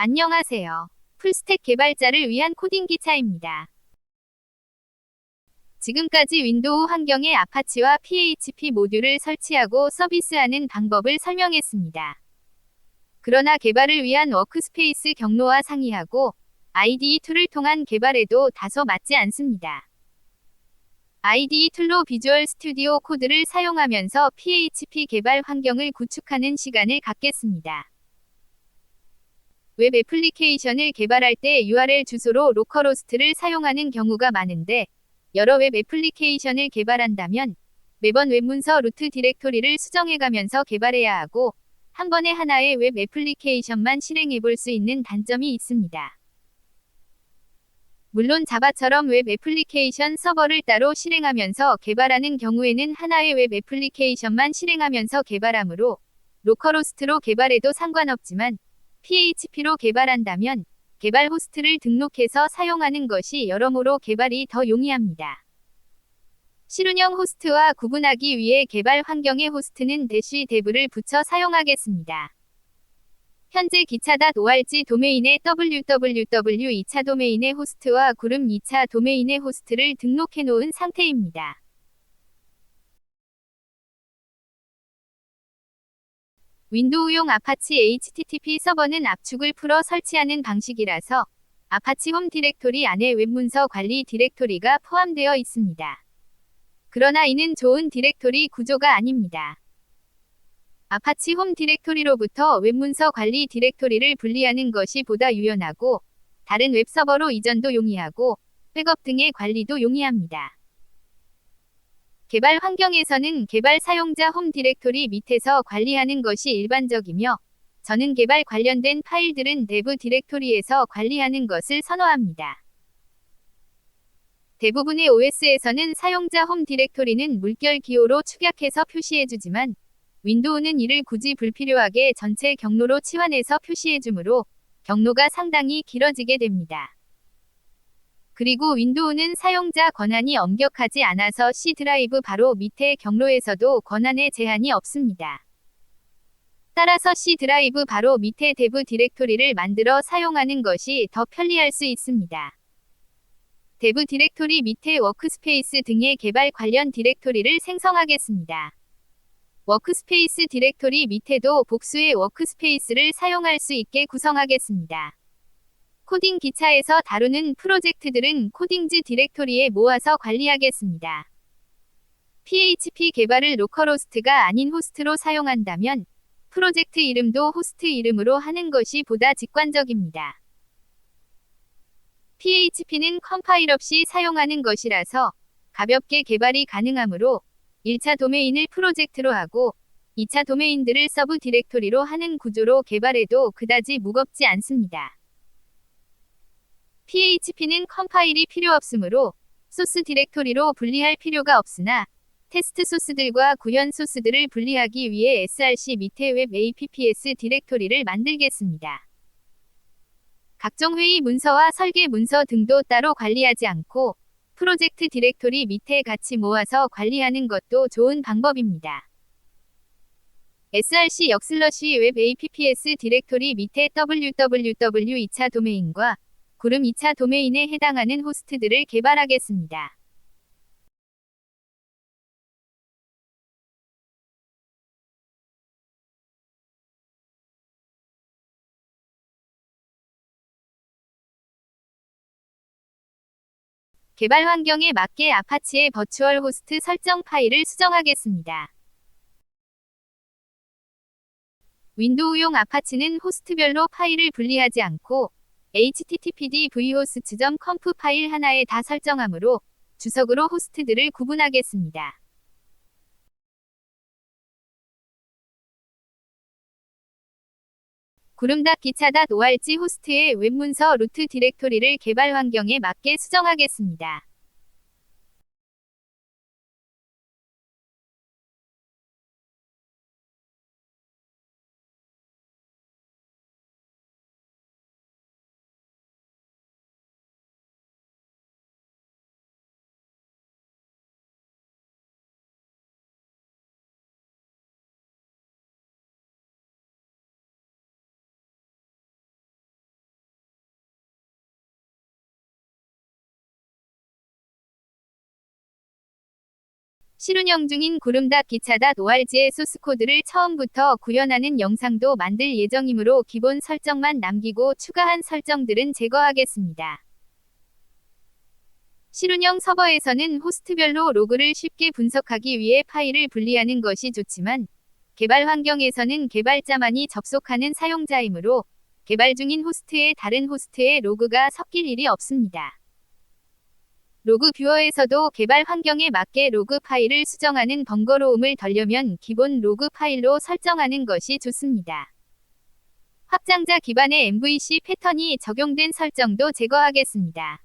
안녕하세요. 풀스택 개발자를 위한 코딩 기차입니다. 지금까지 윈도우 환경에 아파치와 PHP 모듈을 설치하고 서비스하는 방법을 설명했습니다. 그러나 개발을 위한 워크스페이스 경로와 상이하고 IDE 툴을 통한 개발에도 다소 맞지 않습니다. IDE 툴로 비주얼 스튜디오 코드를 사용하면서 PHP 개발 환경을 구축하는 시간을 갖겠습니다. 웹 애플리케이션을 개발할 때 URL 주소로 로컬호스트를 사용하는 경우가 많은데, 여러 웹 애플리케이션을 개발한다면 매번 웹문서 루트 디렉토리를 수정해가면서 개발해야 하고, 한 번에 하나의 웹 애플리케이션만 실행해볼 수 있는 단점이 있습니다. 물론 자바처럼 웹 애플리케이션 서버를 따로 실행하면서 개발하는 경우에는 하나의 웹 애플리케이션만 실행하면서 개발하므로 로컬호스트로 개발해도 상관없지만, PHP로 개발한다면 개발 호스트를 등록해서 사용하는 것이 여러모로 개발이 더 용이합니다. 실운영 호스트와 구분하기 위해 개발 환경의 호스트는 -dev를 붙여 사용하겠습니다. 현재 기차.org 도메인의 www 2차 도메인의 호스트와 구름 2차 도메인의 호스트를 등록해 놓은 상태입니다. 윈도우용 아파치 HTTP 서버는 압축을 풀어 설치하는 방식이라서 아파치 홈 디렉토리 안에 웹문서 관리 디렉토리가 포함되어 있습니다. 그러나 이는 좋은 디렉토리 구조가 아닙니다. 아파치 홈 디렉토리로부터 웹문서 관리 디렉토리를 분리하는 것이 보다 유연하고, 다른 웹서버로 이전도 용이하고 백업 등의 관리도 용이합니다. 개발 환경에서는 개발 사용자 홈 디렉토리 밑에서 관리하는 것이 일반적이며, 저는 개발 관련된 파일들은 dev 디렉토리에서 관리하는 것을 선호합니다. 대부분의 OS에서는 사용자 홈 디렉토리는 물결 기호로 축약해서 표시해주지만, 윈도우는 이를 굳이 불필요하게 전체 경로로 치환해서 표시해주므로 경로가 상당히 길어지게 됩니다. 그리고 윈도우는 사용자 권한이 엄격하지 않아서 C 드라이브 바로 밑에 경로에서도 권한에 제한이 없습니다. 따라서 C 드라이브 바로 밑에 dev 디렉토리를 만들어 사용하는 것이 더 편리할 수 있습니다. dev 디렉토리 밑에 워크스페이스 등의 개발 관련 디렉토리를 생성하겠습니다. 워크스페이스 디렉토리 밑에도 복수의 워크스페이스를 사용할 수 있게 구성하겠습니다. 코딩 기차에서 다루는 프로젝트들은 코딩즈 디렉토리에 모아서 관리하겠습니다. PHP 개발을 로컬호스트가 아닌 호스트로 사용한다면 프로젝트 이름도 호스트 이름으로 하는 것이 보다 직관적입니다. PHP는 컴파일 없이 사용하는 것이라서 가볍게 개발이 가능하므로 1차 도메인을 프로젝트로 하고 2차 도메인들을 서브 디렉토리로 하는 구조로 개발해도 그다지 무겁지 않습니다. PHP는 컴파일이 필요 없으므로 소스 디렉토리로 분리할 필요가 없으나, 테스트 소스들과 구현 소스들을 분리하기 위해 src 밑에 웹 apps 디렉토리를 만들겠습니다. 각종 회의 문서와 설계 문서 등도 따로 관리하지 않고 프로젝트 디렉토리 밑에 같이 모아서 관리하는 것도 좋은 방법입니다. src 웹 apps 디렉토리 밑에 www 2차 도메인과 구름 2차 도메인에 해당하는 호스트들을 개발하겠습니다. 개발 환경에 맞게 아파치의 버추얼 호스트 설정 파일을 수정하겠습니다. 윈도우용 아파치는 호스트별로 파일을 분리하지 않고 httpd vhosts.conf 파일 하나에 다 설정하므로 주석으로 호스트들을 구분하겠습니다. 구름.기차.org 호스트의 웹문서 루트 디렉토리를 개발 환경에 맞게 수정하겠습니다. 실운영 중인 구름닷 기차닷 org의 소스코드를 처음부터 구현하는 영상도 만들 예정이므로 기본 설정만 남기고 추가한 설정들은 제거하겠습니다. 실운영 서버에서는 호스트별로 로그를 쉽게 분석하기 위해 파일을 분리하는 것이 좋지만 개발 환경에서는 개발자만이 접속하는 사용자이므로 개발 중인 호스트에 다른 호스트의 로그가 섞일 일이 없습니다. 로그 뷰어에서도 개발 환경에 맞게 로그 파일을 수정하는 번거로움을 덜려면 기본 로그 파일로 설정하는 것이 좋습니다. 확장자 기반의 MVC 패턴이 적용된 설정도 제거하겠습니다.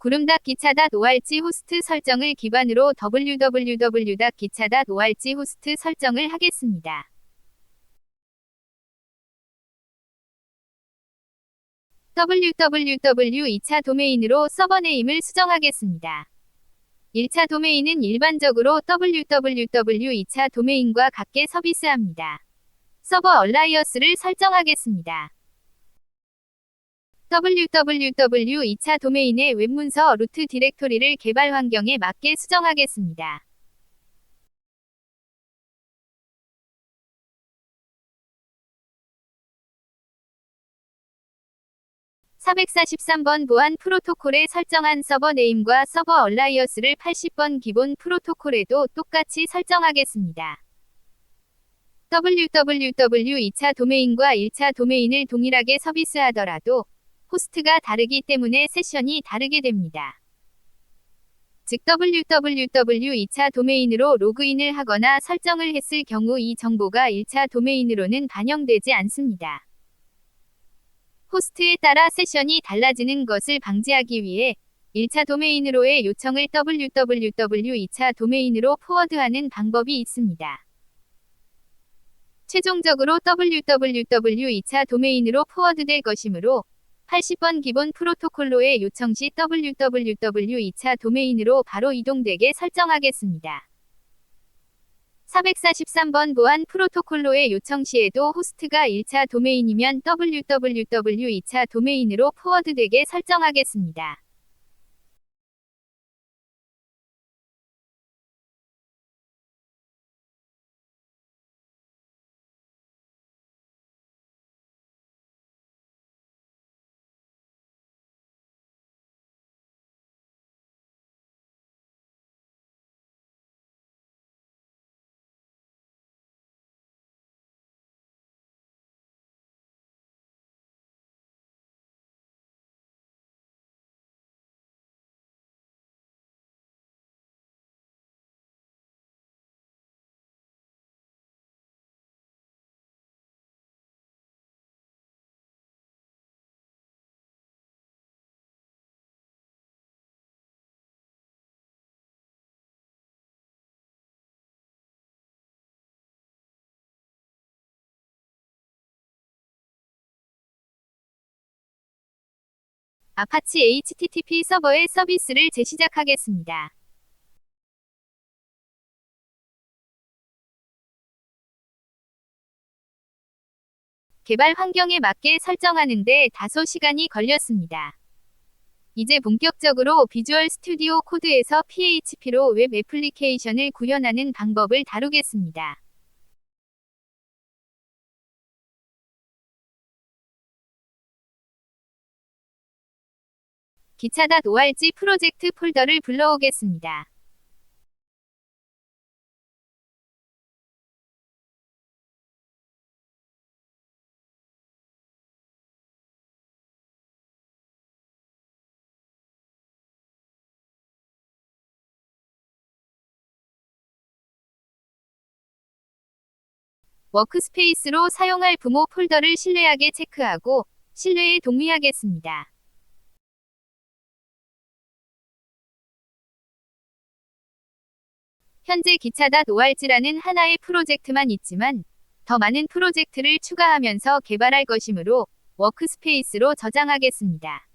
구름닷 기차닷 org 호스트 설정을 기반으로 www.기차.org 호스트 설정을 하겠습니다. www 2차 도메인으로 서버 네임을 수정하겠습니다. 1차 도메인은 일반적으로 www 2차 도메인과 같게 서비스합니다. 서버 얼라이어스를 설정하겠습니다. www 2차 도메인의 웹문서 루트 디렉토리를 개발 환경에 맞게 수정하겠습니다. (443번) 보안 프로토콜에 설정한 서버 네임과 서버 얼라이어스를 80번 기본 프로토콜에도 똑같이 설정하겠습니다. www 2차 도메인과 1차 도메인을 동일하게 서비스하더라도 호스트가 다르기 때문에 세션이 다르게 됩니다. 즉 www 2차 도메인으로 로그인을 하거나 설정을 했을 경우 이 정보가 1차 도메인으로는 반영되지 않습니다. 호스트에 따라 세션이 달라지는 것을 방지하기 위해 1차 도메인으로의 요청을 www 2차 도메인으로 포워드하는 방법이 있습니다. 최종적으로 www 2차 도메인으로 포워드될 것이므로 80번 기본 프로토콜로의 요청 시 www 2차 도메인으로 바로 이동되게 설정하겠습니다. 443번 보안 프로토콜로의 요청 시에도 호스트가 1차 도메인이면 www 2차 도메인으로 포워드되게 설정하겠습니다. 아파치 HTTP 서버의 서비스를 재시작하겠습니다. 개발 환경에 맞게 설정하는데 다소 시간이 걸렸습니다. 이제 본격적으로 비주얼 스튜디오 코드에서 PHP로 웹 애플리케이션을 구현하는 방법을 다루겠습니다. 기차.org 프로젝트 폴더를 불러오겠습니다. 워크스페이스로 사용할 부모 폴더를 신뢰하게 체크하고 신뢰에 동의하겠습니다. 현재 기차.org라는 하나의 프로젝트만 있지만 더 많은 프로젝트를 추가하면서 개발할 것이므로 워크스페이스로 저장하겠습니다.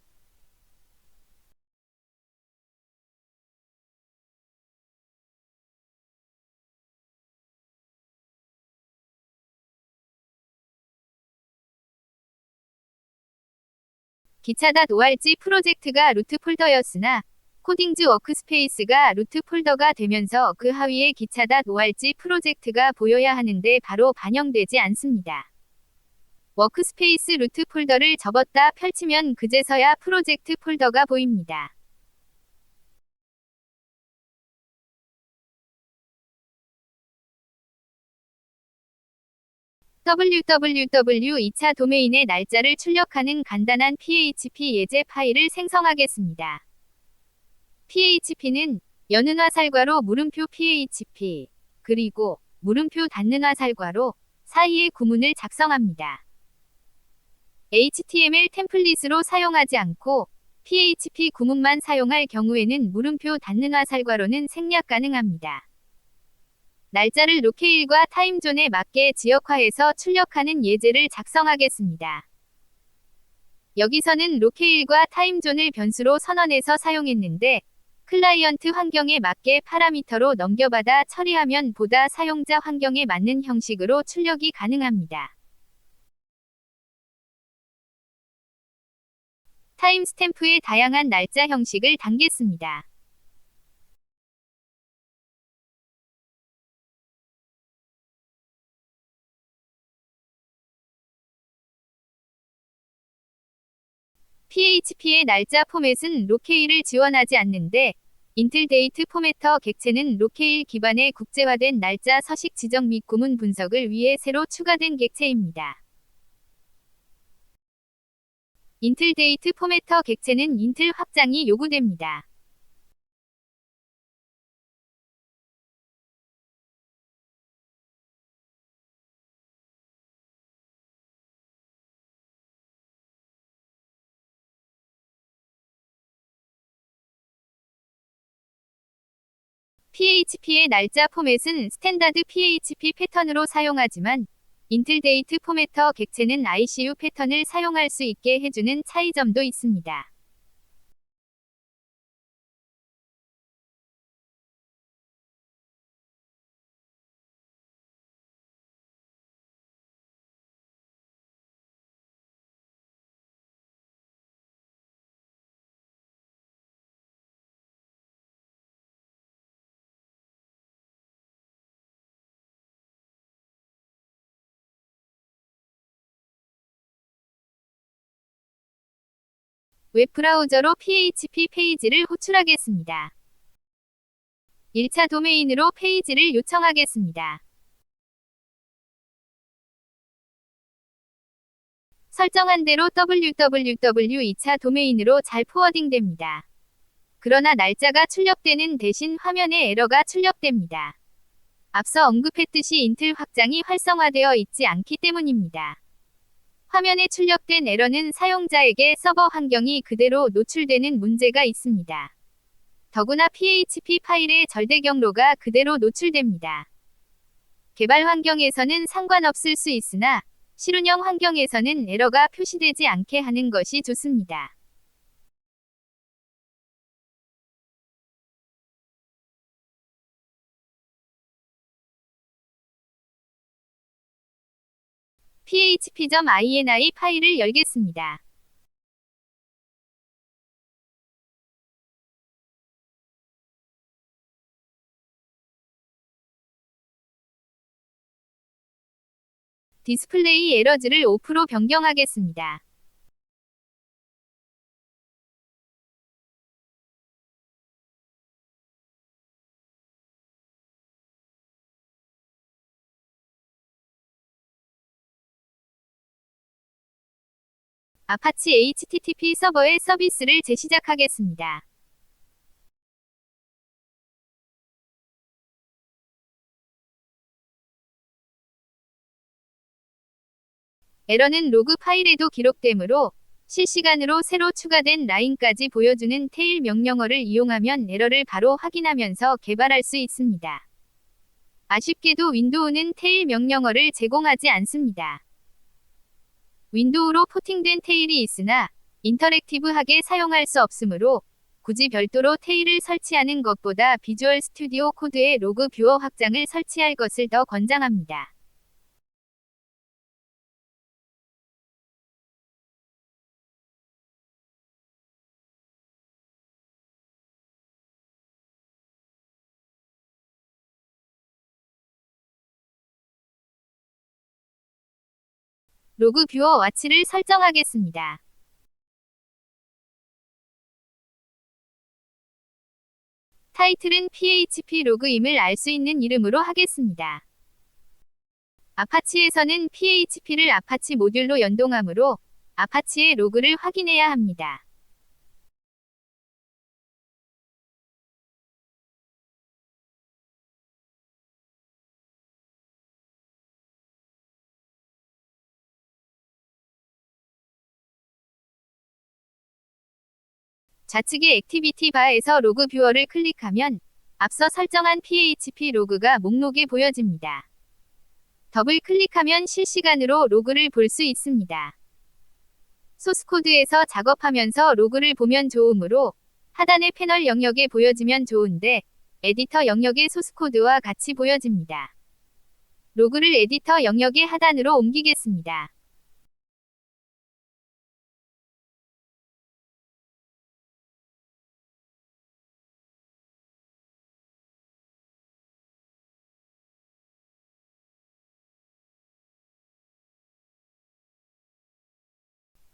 기차.org 프로젝트가 루트 폴더였으나 코딩즈 워크스페이스가 루트 폴더가 되면서 그 하위에 기차.org 프로젝트가 보여야 하는데 바로 반영되지 않습니다. 워크스페이스 루트 폴더를 접었다 펼치면 그제서야 프로젝트 폴더가 보입니다. www 2차 도메인의 날짜를 출력하는 간단한 PHP 예제 파일을 생성하겠습니다. PHP는 여는 화살괄호 물음표 PHP 그리고 물음표 닫는 화살괄호 사이의 구문을 작성합니다. HTML 템플릿으로 사용하지 않고 PHP 구문만 사용할 경우에는 물음표 닫는 화살괄호는 생략 가능합니다. 날짜를 로케일과 타임존에 맞게 지역화해서 출력하는 예제를 작성하겠습니다. 여기서는 로케일과 타임존을 변수로 선언해서 사용했는데 클라이언트 환경에 맞게 파라미터로 넘겨받아 처리하면 보다 사용자 환경에 맞는 형식으로 출력이 가능합니다. 타임스탬프의 다양한 날짜 형식을 담겠습니다. PHP의 날짜 포맷은 로케일을 지원하지 않는데 인틀 데이트 포매터 객체는 로케일 기반의 국제화된 날짜 서식 지정 및 구문 분석을 위해 새로 추가된 객체입니다. 인틀 데이트 포매터 객체는 인틀 확장이 요구됩니다. PHP의 날짜 포맷은 스탠다드 PHP 패턴으로 사용하지만 인틀 데이트 포매터 객체는 ICU 패턴을 사용할 수 있게 해주는 차이점도 있습니다. 웹브라우저로 PHP 페이지를 호출하겠습니다. 1차 도메인으로 페이지를 요청하겠습니다. 설정한 대로 www 2차 도메인으로 잘 포워딩됩니다. 그러나 날짜가 출력되는 대신 화면에 에러가 출력됩니다. 앞서 언급했듯이 인틀 확장이 활성화되어 있지 않기 때문입니다. 화면에 출력된 에러는 사용자에게 서버 환경이 그대로 노출되는 문제가 있습니다. 더구나 PHP 파일의 절대 경로가 그대로 노출됩니다. 개발 환경에서는 상관없을 수 있으나 실운영 환경에서는 에러가 표시되지 않게 하는 것이 좋습니다. php.ini 파일을 열겠습니다. 디스플레이 에러즈를 오프로 변경하겠습니다. 아파치 HTTP 서버의 서비스를 재시작하겠습니다. 에러는 로그 파일에도 기록되므로 실시간으로 새로 추가된 라인까지 보여주는 테일 명령어를 이용하면 에러를 바로 확인하면서 개발할 수 있습니다. 아쉽게도 윈도우는 테일 명령어를 제공하지 않습니다. 윈도우로 포팅된 테일이 있으나 인터랙티브하게 사용할 수 없으므로 굳이 별도로 테일을 설치하는 것보다 비주얼 스튜디오 코드에 로그 뷰어 확장을 설치할 것을 더 권장합니다. 로그 뷰어 와치를 설정하겠습니다. 타이틀은 PHP 로그임을 알 수 있는 이름으로 하겠습니다. 아파치에서는 PHP를 아파치 모듈로 연동하므로 아파치의 로그를 확인해야 합니다. 좌측의 액티비티 바에서 로그 뷰어를 클릭하면 앞서 설정한 PHP 로그가 목록에 보여집니다. 더블 클릭하면 실시간으로 로그를 볼 수 있습니다. 소스코드에서 작업하면서 로그를 보면 좋으므로 하단의 패널 영역에 보여지면 좋은데 에디터 영역의 소스코드와 같이 보여집니다. 로그를 에디터 영역의 하단으로 옮기겠습니다.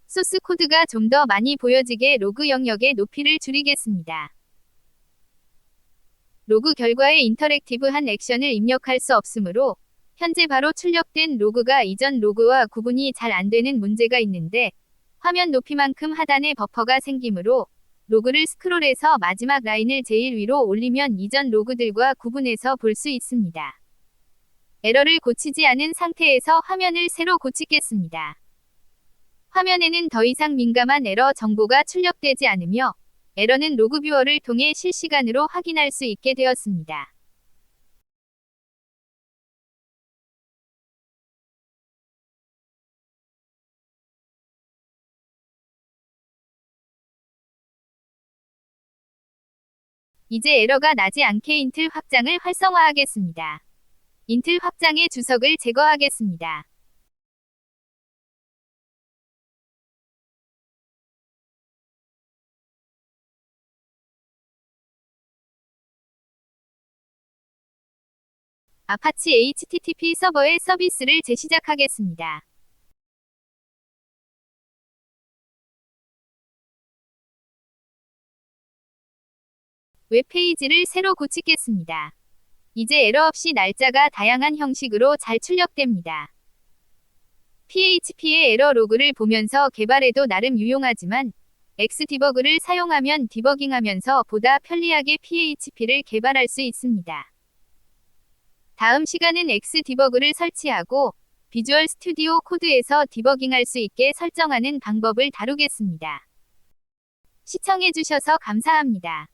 소스 코드가 좀 더 많이 보여지게 로그 영역의 높이를 줄이겠습니다. 로그 결과에 인터랙티브한 액션을 입력할 수 없으므로 현재 바로 출력된 로그가 이전 로그와 구분이 잘 안되는 문제가 있는데 화면 높이만큼 하단에 버퍼가 생기므로 로그를 스크롤해서 마지막 라인을 제일 위로 올리면 이전 로그들과 구분해서 볼 수 있습니다. 에러를 고치지 않은 상태에서 화면을 새로 고치겠습니다. 화면에는 더 이상 민감한 에러 정보가 출력되지 않으며 에러는 로그 뷰어를 통해 실시간으로 확인할 수 있게 되었습니다. 이제 에러가 나지 않게 인틀 확장을 활성화하겠습니다. 인틀 확장의 주석을 제거하겠습니다. 아파치 HTTP 서버의 서비스를 재시작하겠습니다. 웹페이지를 새로 고치겠습니다. 이제 에러 없이 날짜가 다양한 형식으로 잘 출력됩니다. PHP의 에러 로그를 보면서 개발해도 나름 유용하지만 X디버그를 사용하면 디버깅하면서 보다 편리하게 PHP를 개발할 수 있습니다. 다음 시간은 X디버그를 설치하고 비주얼 스튜디오 코드에서 디버깅할 수 있게 설정하는 방법을 다루겠습니다. 시청해주셔서 감사합니다.